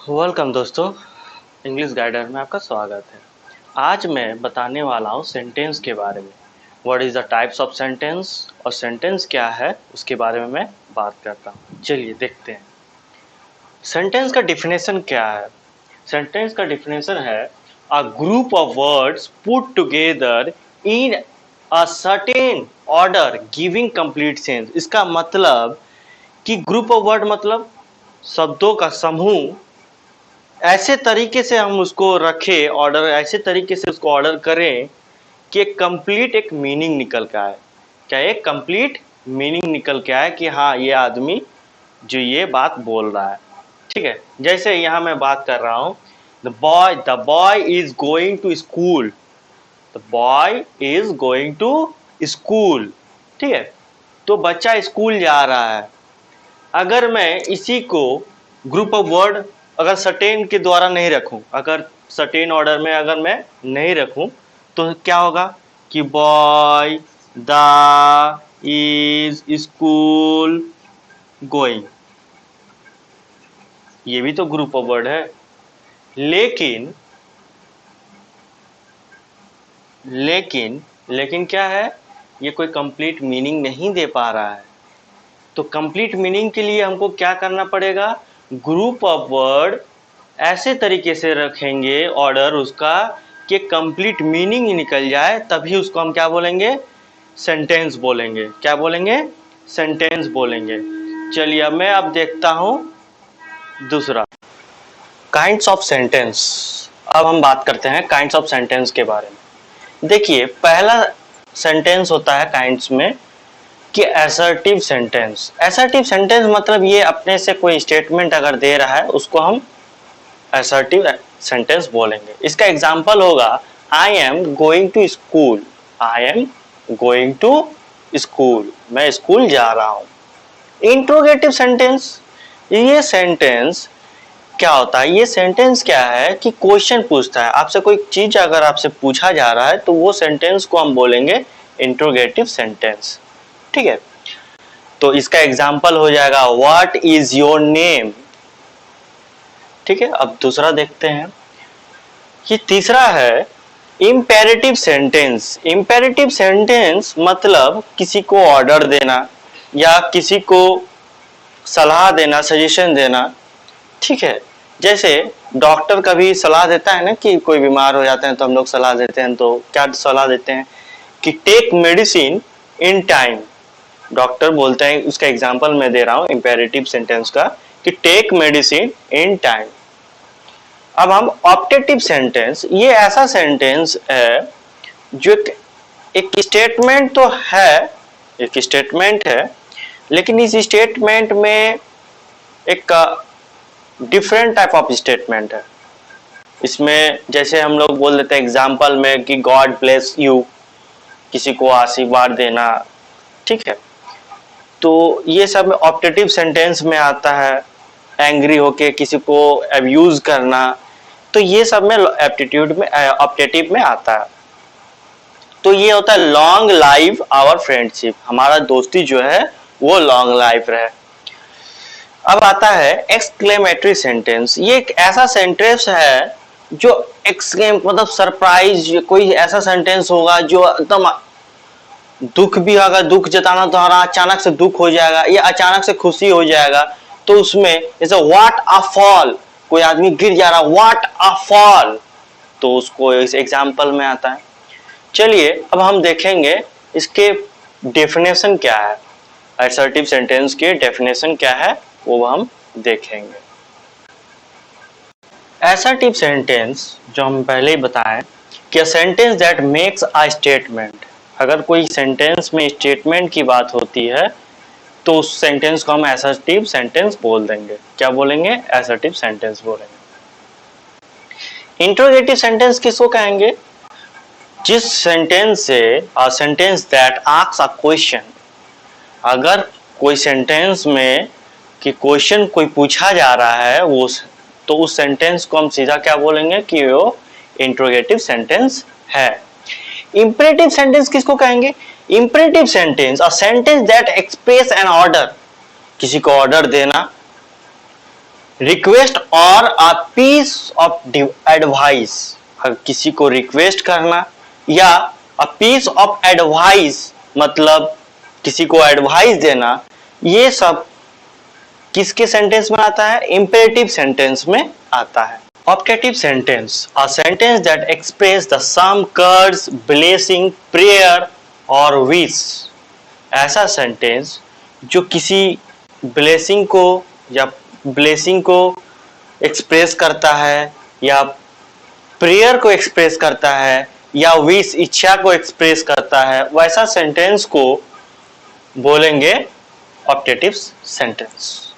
Welcome दोस्तों, English guider में आपका स्वागत है। आज मैं बताने वाला हूँ सेंटेंस के बारे में। What is the types of sentence और सेंटेंस क्या है उसके बारे में मैं बात करता हूँ। चलिए देखते हैं सेंटेंस का डिफिनेशन क्या है। सेंटेंस का डिफिनेशन है a group of words put together in a certain order giving complete sense. इसका मतलब कि ग्रुप ऑफ वर्ड मतलब शब्दों का समूह, ऐसे तरीके से हम उसको रखें, ऑर्डर ऐसे तरीके से उसको ऑर्डर करें कि एक कंप्लीट एक मीनिंग निकल के आए। क्या एक कंप्लीट मीनिंग निकल के आए कि हाँ ये आदमी जो ये बात बोल रहा है। ठीक है, जैसे यहाँ मैं बात कर रहा हूँ the boy is going to school. The boy is going to school. ठीक है, तो बच्चा स्कूल जा रहा है। अगर मैं इसी को ग्रुप ऑफ वर्ड अगर सर्टेन के द्वारा नहीं रखूं, अगर सर्टेन ऑर्डर में अगर मैं नहीं रखूं तो क्या होगा कि boy the is school going, ये भी तो ग्रुप ऑफ वर्ड है। लेकिन लेकिन लेकिन क्या है, ये कोई कंप्लीट मीनिंग नहीं दे पा रहा है। तो कंप्लीट मीनिंग के लिए हमको क्या करना पड़ेगा, ग्रुप ऑफ वर्ड ऐसे तरीके से रखेंगे ऑर्डर उसका कि कंप्लीट मीनिंग ही निकल जाए, तभी उसको हम क्या बोलेंगे, सेंटेंस बोलेंगे। क्या बोलेंगे, सेंटेंस बोलेंगे। चलिए अब मैं अब देखता हूं दूसरा काइंड्स ऑफ सेंटेंस। अब हम बात करते हैं काइंड्स ऑफ सेंटेंस के बारे में। देखिए पहला सेंटेंस होता है काइंड्स में कि असर्टिव सेंटेंस। असर्टिव सेंटेंस मतलब ये अपने से कोई स्टेटमेंट अगर दे रहा है उसको हम असर्टिव सेंटेंस बोलेंगे। इसका एग्जांपल होगा I am going to school. I am going to school, मैं स्कूल जा रहा हूं। इंट्रोगेटिव सेंटेंस, ये सेंटेंस क्या होता है, ये सेंटेंस क्या है कि क्वेश्चन पूछता है आपसे, कोई चीज अगर आपसे पूछा जा रहा है तो वो सेंटेंस को हम बोलेंगे इंट्रोगेटिव सेंटेंस। ठीक है, तो इसका एग्जांपल हो जाएगा व्हाट इज योर नेम। ठीक है, अब दूसरा देखते हैं कि तीसरा है इंपेरेटिव सेंटेंस। इंपेरेटिव सेंटेंस मतलब किसी को ऑर्डर देना या किसी को सलाह देना, सजेशन देना। ठीक है, जैसे डॉक्टर कभी सलाह देता है ना कि कोई बीमार हो जाते हैं तो हम लोग सलाह देते हैं, तो क्या सलाह देते हैं कि take medicine in time. Doctor बोलते हैं, उसका एग्जांपल मैं दे रहा हूं इंपेरेटिव सेंटेंस का कि टेक मेडिसिन इन टाइम। अब हम ऑप्टेटिव सेंटेंस, ये ऐसा सेंटेंस है जो एक स्टेटमेंट तो है, एक स्टेटमेंट है, लेकिन इस स्टेटमेंट में एक डिफरेंट टाइप ऑफ स्टेटमेंट है। इसमें जैसे हम लोग बोल देते हैं एग्जांपल में कि गॉड ब्लेस यू, किसी को आशीर्वाद देना। ठीक है, तो ये सब ऑप्टेटिव सेंटेंस में आता है। एंग्री होके किसी को अब्यूज करना, तो ये सब में एप्टीट्यूड में ऑप्टेटिव में आता है। तो ये होता है लॉन्ग लाइफ आवर फ्रेंडशिप, हमारा दोस्ती जो है वो लॉन्ग लाइफ रहे। अब आता है एक्सक्लेमेटरी सेंटेंस। ये एक ऐसा सेंटेंस है जो एक्सक्लेम मतलब सरप्राइज, कोई ऐसा सेंटेंस होगा जो एकदम दुख भी होगा, दुख जताना तो अचानक से दुख हो जाएगा या अचानक से खुशी हो जाएगा। तो उसमें जैसे व्हाट अ फॉल, कोई आदमी गिर जा रहा, व्हाट अ फॉल, तो उसको इस एग्जांपल में आता है। चलिए अब हम देखेंगे इसके डेफिनेशन क्या है, असर्टिव सेंटेंस के डेफिनेशन क्या है वो हम देखेंगे। असर्टिव सेंटेंस जो हम पहले ही बताएं कि sentence that makes a statement. अगर कोई सेंटेंस में स्टेटमेंट की बात होती है तो उस सेंटेंस को हम असर्टिव सेंटेंस बोल देंगे। क्या बोलेंगे, असर्टिव सेंटेंस बोलेंगे। इंट्रोगेटिव सेंटेंस किसको कहेंगे, जिस सेंटेंस से sentence that asks a question. अगर कोई सेंटेंस में कि क्वेश्चन कोई पूछा जा रहा है वो, तो उस सेंटेंस को हम सीधा क्या बोलेंगे कि वो इंट्रोगेटिव सेंटेंस है। इंपेरेटिव सेंटेंस किसको कहेंगे, imperative sentence a sentence that express an order, किसी को ऑर्डर देना रिक्वेस्ट और अ पीस ऑफ एडवाइस, किसी को रिक्वेस्ट करना या अ पीस ऑफ एडवाइस मतलब किसी को एडवाइस देना, ये सब किसके सेंटेंस में आता है? इंपेरेटिव सेंटेंस में आता है। Optative sentence, a sentence that express the some curse, blessing, prayer और विश। ऐसा सेंटेंस जो किसी ब्लेसिंग को एक्सप्रेस करता है या प्रेयर को एक्सप्रेस करता है या विश, इच्छा को एक्सप्रेस करता है, वैसा सेंटेंस को बोलेंगे ऑप्टेटिव सेंटेंस।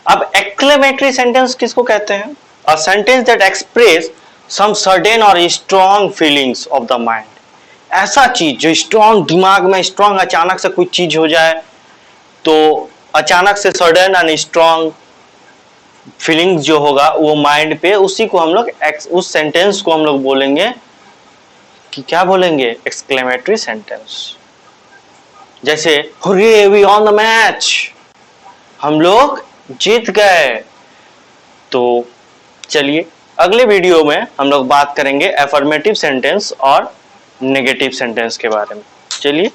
अब एक्लेमेटरी सेंटेंस किसको कहते हैं? A sentence that express some certain or strong feelings of the mind. ऐसा चीज जो स्ट्रॉन्ग, दिमाग में स्ट्रॉन्ग अचानक से कुछ चीज हो जाए तो अचानक से सडन एंड स्ट्रॉन्ग फीलिंग्स जो होगा वो माइंड पे, उसी को हम लोग उस सेंटेंस को हम लोग बोलेंगे कि क्या बोलेंगे? Exclamatory sentence. जैसे hurray we won the match, हम लोग जीत गए। तो चलिए अगले वीडियो में हम लोग बात करेंगे एफर्मेटिव सेंटेंस और नेगेटिव सेंटेंस के बारे में। चलिए।